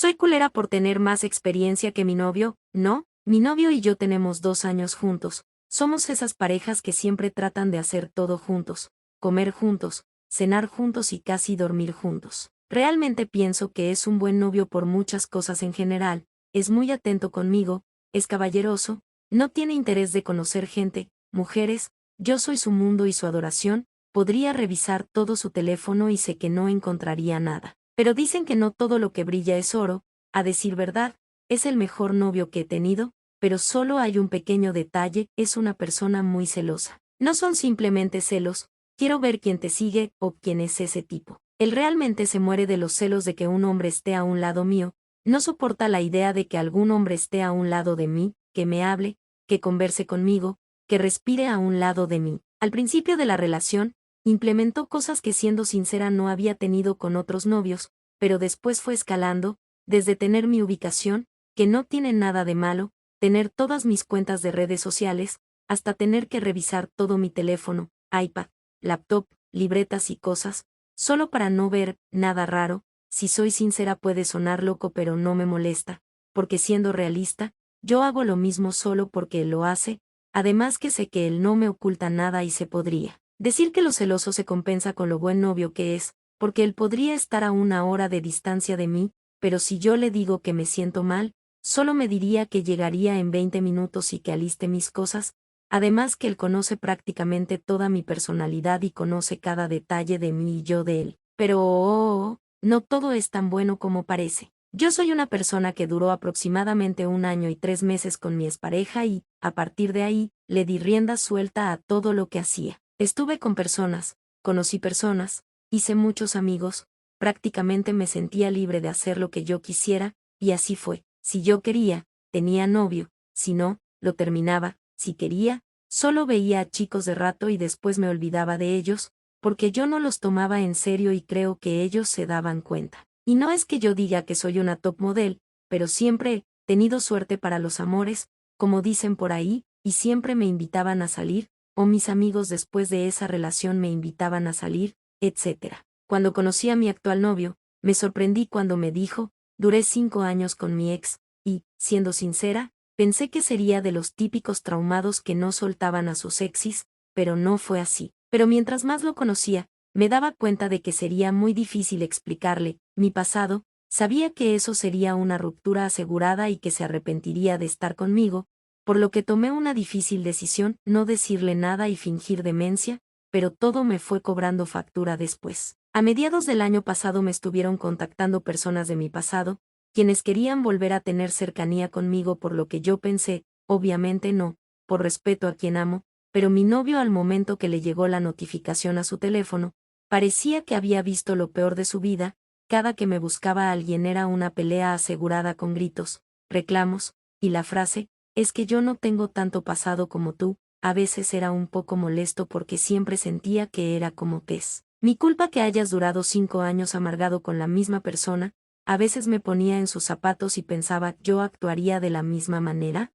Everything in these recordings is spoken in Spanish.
Soy culera por tener más experiencia que mi novio, ¿no? Mi novio y yo tenemos 2 años juntos. Somos esas parejas que siempre tratan de hacer todo juntos, comer juntos, cenar juntos y casi dormir juntos. Realmente pienso que es un buen novio por muchas cosas en general, es muy atento conmigo, es caballeroso, no tiene interés de conocer gente, mujeres, yo soy su mundo y su adoración, podría revisar todo su teléfono y sé que no encontraría nada. Pero dicen que no todo lo que brilla es oro, a decir verdad, es el mejor novio que he tenido, pero solo hay un pequeño detalle, es una persona muy celosa. No son simplemente celos, quiero ver quién te sigue o quién es ese tipo. Él realmente se muere de los celos de que un hombre esté a un lado mío, no soporta la idea de que algún hombre esté a un lado de mí, que me hable, que converse conmigo, que respire a un lado de mí. Al principio de la relación, implementó cosas que siendo sincera no había tenido con otros novios, pero después fue escalando, desde tener mi ubicación, que no tiene nada de malo, tener todas mis cuentas de redes sociales, hasta tener que revisar todo mi teléfono, iPad, laptop, libretas y cosas, solo para no ver nada raro. Si soy sincera puede sonar loco pero no me molesta, porque siendo realista, yo hago lo mismo solo porque él lo hace, además que sé que él no me oculta nada y se podría decir que lo celoso se compensa con lo buen novio que es, porque él podría estar a 1 hora de distancia de mí, pero si yo le digo que me siento mal, solo me diría que llegaría en 20 minutos y que aliste mis cosas, además que él conoce prácticamente toda mi personalidad y conoce cada detalle de mí y yo de él. Pero no todo es tan bueno como parece. Yo soy una persona que duró aproximadamente 1 año y 3 meses con mi expareja y, a partir de ahí, le di rienda suelta a todo lo que hacía. Estuve con personas, conocí personas, hice muchos amigos, prácticamente me sentía libre de hacer lo que yo quisiera, y así fue. Si yo quería, tenía novio, si no, lo terminaba, si quería, solo veía a chicos de rato y después me olvidaba de ellos, porque yo no los tomaba en serio y creo que ellos se daban cuenta. Y no es que yo diga que soy una top model, pero siempre he tenido suerte para los amores, como dicen por ahí, y siempre me invitaban a salir, o mis amigos después de esa relación me invitaban a salir, etc. Cuando conocí a mi actual novio, me sorprendí cuando me dijo, duré 5 años con mi ex, y, siendo sincera, pensé que sería de los típicos traumados que no soltaban a sus exis, pero no fue así. Pero mientras más lo conocía, me daba cuenta de que sería muy difícil explicarle mi pasado, sabía que eso sería una ruptura asegurada y que se arrepentiría de estar conmigo, por lo que tomé una difícil decisión, no decirle nada y fingir demencia, pero todo me fue cobrando factura después. A mediados del año pasado me estuvieron contactando personas de mi pasado, quienes querían volver a tener cercanía conmigo por lo que yo pensé, obviamente no, por respeto a quien amo, pero mi novio al momento que le llegó la notificación a su teléfono, parecía que había visto lo peor de su vida, cada que me buscaba alguien era una pelea asegurada con gritos, reclamos, y la frase, es que yo no tengo tanto pasado como tú, a veces era un poco molesto porque siempre sentía que era como Tess. Mi culpa que hayas durado 5 años amargado con la misma persona, a veces me ponía en sus zapatos y pensaba, ¿yo actuaría de la misma manera?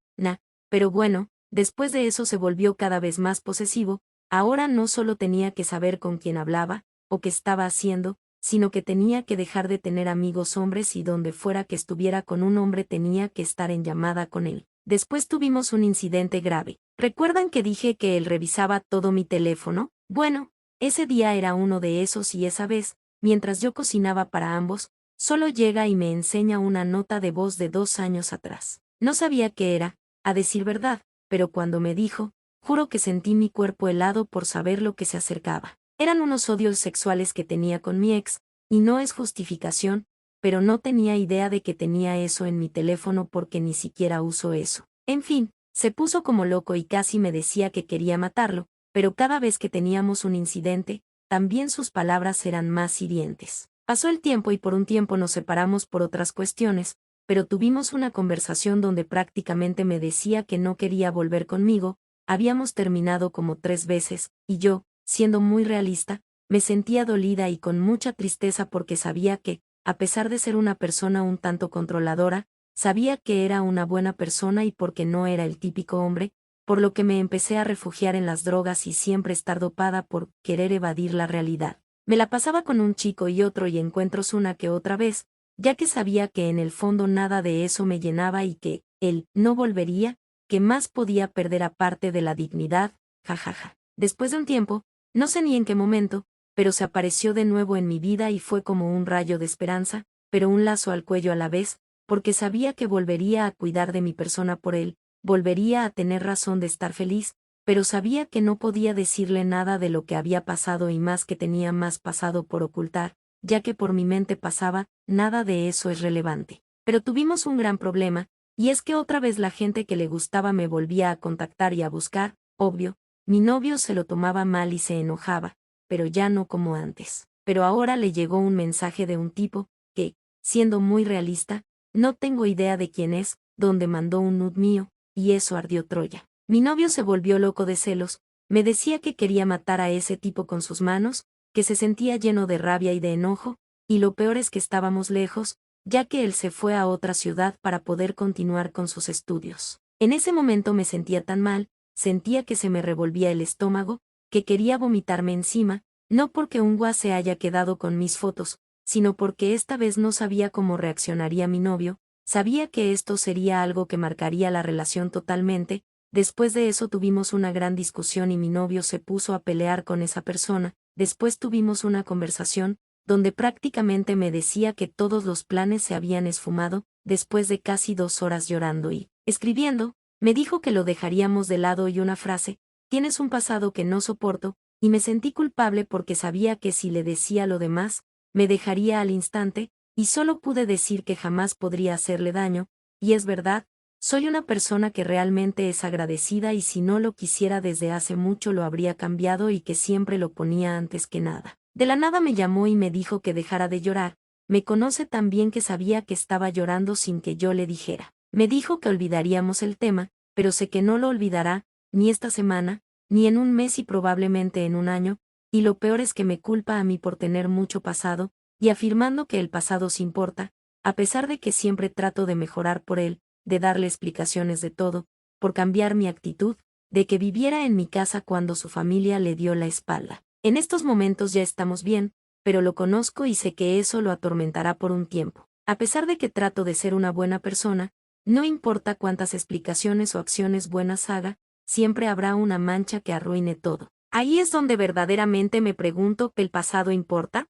Pero bueno, después de eso se volvió cada vez más posesivo, ahora no solo tenía que saber con quién hablaba, o qué estaba haciendo, sino que tenía que dejar de tener amigos hombres y donde fuera que estuviera con un hombre tenía que estar en llamada con él. Después tuvimos un incidente grave. ¿Recuerdan que dije que él revisaba todo mi teléfono? Bueno, ese día era uno de esos y esa vez, mientras yo cocinaba para ambos, solo llega y me enseña una nota de voz de 2 años atrás. No sabía qué era, a decir verdad, pero cuando me dijo, juro que sentí mi cuerpo helado por saber lo que se acercaba. Eran unos odios sexuales que tenía con mi ex, y no es justificación, pero no tenía idea de que tenía eso en mi teléfono porque ni siquiera uso eso. En fin, se puso como loco y casi me decía que quería matarlo, pero cada vez que teníamos un incidente, también sus palabras eran más hirientes. Pasó el tiempo y por un tiempo nos separamos por otras cuestiones, pero tuvimos una conversación donde prácticamente me decía que no quería volver conmigo, habíamos terminado como 3 veces, y yo, siendo muy realista, me sentía dolida y con mucha tristeza porque sabía que, a pesar de ser una persona un tanto controladora, sabía que era una buena persona y porque no era el típico hombre, por lo que me empecé a refugiar en las drogas y siempre estar dopada por querer evadir la realidad. Me la pasaba con un chico y otro y encuentros una que otra vez, ya que sabía que en el fondo nada de eso me llenaba y que, él, no volvería, que más podía perder aparte de la dignidad, jajaja. Después de un tiempo, no sé ni en qué momento, pero se apareció de nuevo en mi vida y fue como un rayo de esperanza, pero un lazo al cuello a la vez, porque sabía que volvería a cuidar de mi persona por él, volvería a tener razón de estar feliz, pero sabía que no podía decirle nada de lo que había pasado y más que tenía más pasado por ocultar, ya que por mi mente pasaba, nada de eso es relevante. Pero tuvimos un gran problema, y es que otra vez la gente que le gustaba me volvía a contactar y a buscar, obvio, mi novio se lo tomaba mal y se enojaba, pero ya no como antes. Pero ahora le llegó un mensaje de un tipo, que, siendo muy realista, no tengo idea de quién es, donde mandó un nude mío, y eso ardió Troya. Mi novio se volvió loco de celos, me decía que quería matar a ese tipo con sus manos, que se sentía lleno de rabia y de enojo, y lo peor es que estábamos lejos, ya que él se fue a otra ciudad para poder continuar con sus estudios. En ese momento me sentía tan mal, sentía que se me revolvía el estómago, que quería vomitarme encima, no porque un guas se haya quedado con mis fotos, sino porque esta vez no sabía cómo reaccionaría mi novio, sabía que esto sería algo que marcaría la relación totalmente. Después de eso tuvimos una gran discusión y mi novio se puso a pelear con esa persona, después tuvimos una conversación, donde prácticamente me decía que todos los planes se habían esfumado, después de casi 2 horas llorando y escribiendo, me dijo que lo dejaríamos de lado y una frase, tienes un pasado que no soporto, y me sentí culpable porque sabía que si le decía lo demás, me dejaría al instante, y solo pude decir que jamás podría hacerle daño, y es verdad, soy una persona que realmente es agradecida y si no lo quisiera desde hace mucho lo habría cambiado y que siempre lo ponía antes que nada. De la nada me llamó y me dijo que dejara de llorar, me conoce tan bien que sabía que estaba llorando sin que yo le dijera. Me dijo que olvidaríamos el tema, pero sé que no lo olvidará, ni esta semana, ni en un mes y probablemente en un año, y lo peor es que me culpa a mí por tener mucho pasado, y afirmando que el pasado se importa, a pesar de que siempre trato de mejorar por él, de darle explicaciones de todo, por cambiar mi actitud, de que viviera en mi casa cuando su familia le dio la espalda. En estos momentos ya estamos bien, pero lo conozco y sé que eso lo atormentará por un tiempo. A pesar de que trato de ser una buena persona, no importa cuántas explicaciones o acciones buenas haga, siempre habrá una mancha que arruine todo. Ahí es donde verdaderamente me pregunto, ¿el pasado importa?